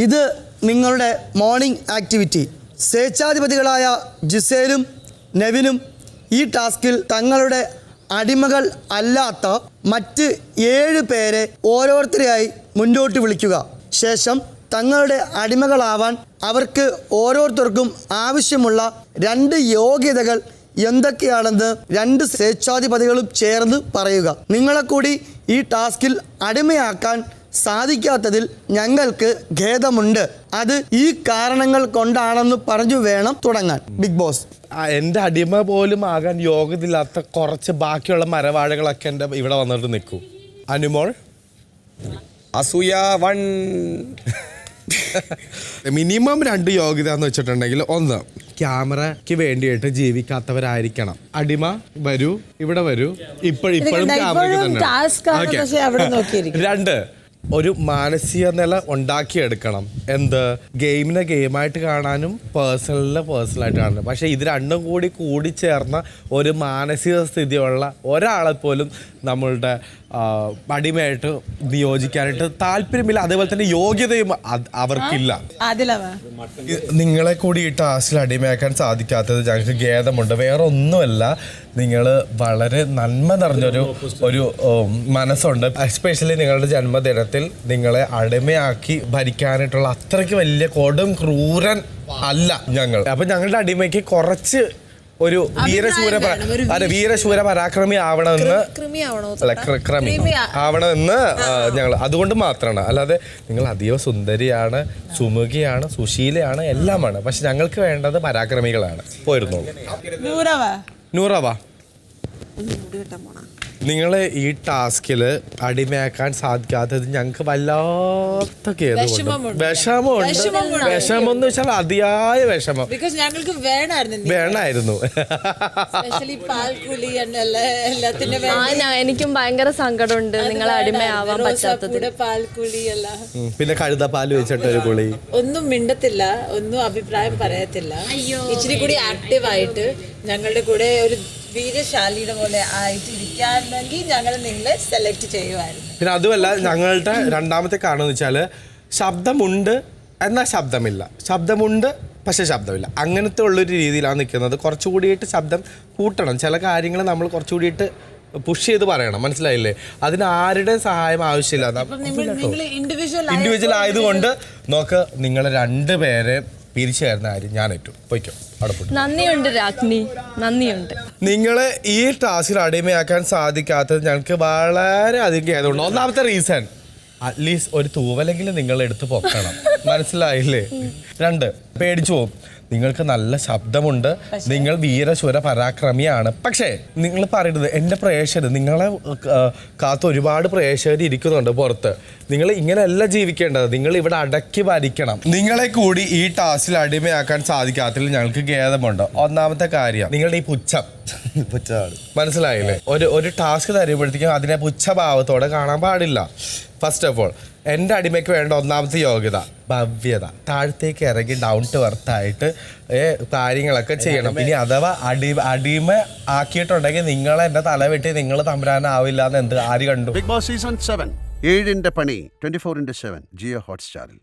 ഇത് നിങ്ങളുടെ morning activity. സ്വേച്ഛാധിപതികളായ ജിസേലും നെവിനും ഈ ടാസ്കിൽ തങ്ങളുടെ അടിമകൾ അല്ലാത്ത മറ്റ് 7 പേരെ ഓരോരുത്തരെയായി മുന്നോട്ട് വിളിക്കുക. ശേഷം തങ്ങളുടെ അടിമകളാവാൻ അവർക്ക് ഓരോരുത്തർക്കും ആവശ്യമുള്ള 2 യോഗ്യതകൾ എന്തൊക്കെയാണെന്ന് 2 സ്വേച്ഛാധിപതികളും ചേർന്ന് പറയുക. നിങ്ങളെ കൂടി ഈ ടാസ്കിൽ അടിമയാക്കാൻ സാധിക്കാത്തതിൽ ഞങ്ങൾക്ക് ഖേദമുണ്ട്. അത് ഈ കാരണങ്ങൾ കൊണ്ടാണെന്ന് പറഞ്ഞു വേണം തുടങ്ങാൻ. ബിഗ് ബോസ്, എൻ്റെ അടിമ പോലും ആകാൻ യോഗ്യതയില്ലാത്ത കുറച്ച് ബാക്കിയുള്ള മരവാഴകളൊക്കെ എൻ്റെ ഇവിടെ വന്നിട്ട് നിൽക്കും. അനുമോൾ അസൂയ 1 മിനിമം 2 യോഗ്യത എന്ന് വെച്ചിട്ടുണ്ടെങ്കിൽ, 1 ക്യാമറയ്ക്ക് വേണ്ടിയിട്ട് ജീവിക്കാത്തവരായിരിക്കണം. അടിമ വരൂ, ഇവിടെ വരൂ, ഇപ്പോഴും ക്യാമറയ്ക്ക് തന്നെ. 2 ഒരു മാനസിക നില ഉണ്ടാക്കിയെടുക്കണം. എന്ത്? ഗെയിമിനെ ഗെയിമായിട്ട് കാണാനും പേഴ്സണലായിട്ട് കാണാനും. പക്ഷേ ഇത് രണ്ടും കൂടി ചേർന്ന ഒരു മാനസിക സ്ഥിതിയുള്ള ഒരാളെ പോലും നമ്മളുടെ അടിമയായിട്ട് നിയോജിക്കാനായിട്ട് താല്പര്യമില്ല. അതേപോലെ തന്നെ യോഗ്യതയും അവർക്കില്ല. നിങ്ങളെ കൂടി ഈ ടാസ്കിൽ അടിമയാക്കാൻ സാധിക്കാത്തത് ഞങ്ങൾക്ക് ഖേദമുണ്ട്. വേറെ ഒന്നുമല്ല, നിങ്ങൾ വളരെ നന്മ നിറഞ്ഞൊരു മനസ്സുണ്ട്. എസ്പെഷ്യലി നിങ്ങളുടെ ജന്മദിനത്തിൽ നിങ്ങളെ അടിമയാക്കി ഭരിക്കാനായിട്ടുള്ള അത്രയ്ക്ക് വലിയ കൊടും ക്രൂരൻ അല്ല ഞങ്ങൾ. അപ്പം ഞങ്ങളുടെ അടിമയ്ക്ക് കുറച്ച് ഒരു വീരശൂര പരാക്രമി ആവണമെന്ന് ആവണമെന്ന് ഞങ്ങൾ അതുകൊണ്ട് മാത്രമാണ്. അല്ലാതെ നിങ്ങൾ അതീവ സുന്ദരിയാണ്, സുമുഖിയാണ്, സുശീലയാണ്, എല്ലാമാണ്. പക്ഷെ ഞങ്ങൾക്ക് വേണ്ടത് പരാക്രമികളാണ്. പോയിരുന്നോളൂ. നൂറവാ, നിങ്ങളെ ഈ ടാസ്കിൽ അടിമയാക്കാൻ സാധിക്കാത്തത് ഞങ്ങൾക്ക് വല്ലാത്ത വിഷമമുണ്ട്. വിഷമം എന്ന് വെച്ചാൽ അതിയായ വിഷമം. വേണമായിരുന്നു. എനിക്കും ഭയങ്കര സങ്കടമുണ്ട് നിങ്ങളെ അടിമയാവാൻ പറ്റാത്തത്. പിന്നെ കഴുതപ്പാല് വെച്ചിട്ട് ഒരു കുളി. ഒന്നും മിണ്ടത്തില്ല, ഒന്നും അഭിപ്രായം പറയത്തില്ല. ഇച്ചിരി കൂടി ആക്റ്റീവായിട്ട് ഞങ്ങളുടെ കൂടെ ഒരു വീരശാലിയുടെ പോലെ ആയിട്ട് ഇരിക്കാനെങ്കിൽ ഞങ്ങൾ നിങ്ങളെ സെലക്ട് ചെയ്യുമായിരുന്നു. പിന്നെ അതുമല്ല, ഞങ്ങളുടെ രണ്ടാമത്തെ കാരണം എന്ന് വെച്ചാൽ ശബ്ദമുണ്ട് എന്നാൽ ശബ്ദമില്ല, ശബ്ദമുണ്ട് പക്ഷെ ശബ്ദമില്ല, അങ്ങനത്തെ ഉള്ളൊരു രീതിയിലാണ് നിൽക്കുന്നത്. കുറച്ചുകൂടിയിട്ട് ശബ്ദം കൂട്ടണം. ചില കാര്യങ്ങൾ നമ്മൾ കുറച്ചുകൂടിയിട്ട് പുഷ് ചെയ്ത് പറയണം. മനസ്സിലായില്ലേ? അതിന് ആരുടെ സഹായം ആവശ്യമില്ല. ഇൻഡിവിജ്വൽ ആയതുകൊണ്ട് നോക്ക്, നിങ്ങളെ 2 പേരെ പിരിച്ചായിരുന്ന കാര്യം ഞാൻ ഏറ്റവും പോയിക്കോ. നന്ദിയുണ്ട് രാജ്ഞി, നന്ദിയുണ്ട്. നിങ്ങളെ ഈ ടാസ്കിൽ അടിമയാക്കാൻ സാധിക്കാത്തത് ഞങ്ങൾക്ക് വളരെ അധികം ആയതുകൊണ്ട്. ഒന്നാമത്തെ റീസൺ, അറ്റ്ലീസ്റ്റ് ഒരു തൂവലെങ്കിലും നിങ്ങൾ എടുത്ത് പൊക്കണം. മനസ്സിലായില്ലേ? 2 പേടിച്ചു പോകും. നിങ്ങൾക്ക് നല്ല ശബ്ദമുണ്ട്, നിങ്ങൾ വീരശൂര പരാക്രമിയാണ്. പക്ഷേ നിങ്ങൾ പറയുന്നത് എൻ്റെ പ്രേക്ഷകർ, നിങ്ങളെ കാത്ത് ഒരുപാട് പ്രേക്ഷകർ ഇരിക്കുന്നുണ്ട് പുറത്ത്. നിങ്ങൾ ഇങ്ങനെയല്ല ജീവിക്കേണ്ടത്, നിങ്ങൾ ഇവിടെ അടക്കി ഭരിക്കണം. നിങ്ങളെ കൂടി ഈ ടാസ്കിൽ അടിമയാക്കാൻ സാധിക്കാത്തതിൽ ഞങ്ങൾക്ക് ഖേദമുണ്ട്. ഒന്നാമത്തെ കാര്യം, നിങ്ങളുടെ ഈ പുച്ഛമാണ്. മനസ്സിലായില്ലേ? ഒരു ടാസ്ക് തരുമ്പോഴത്തേക്കും അതിനെ പുച്ഛഭാവത്തോടെ കാണാൻ പാടില്ല. ഫസ്റ്റ് ഓഫ് ഓൾ, എൻ്റെ അടിമയ്ക്ക് വേണ്ട ഒന്നാമത്തെ യോഗ്യത ഭവ്യത. താഴത്തേക്ക് ഇറങ്ങി ഡൗൺ ടു എർത്ത് ആയിട്ട് കാര്യങ്ങളൊക്കെ ചെയ്യണം. ഇനി അഥവാ അടിമ ആക്കിയിട്ടുണ്ടെങ്കിൽ നിങ്ങളെ എൻ്റെ തല വെട്ടി നിങ്ങൾ തമ്പുരാനാവില്ല എന്ന് ആര് കണ്ടു? ബിഗ് ബോസ് സീസൺ 7 7 പണി 24/7 ജിയോ ഹോട്ട്സ്റ്റാറിൽ.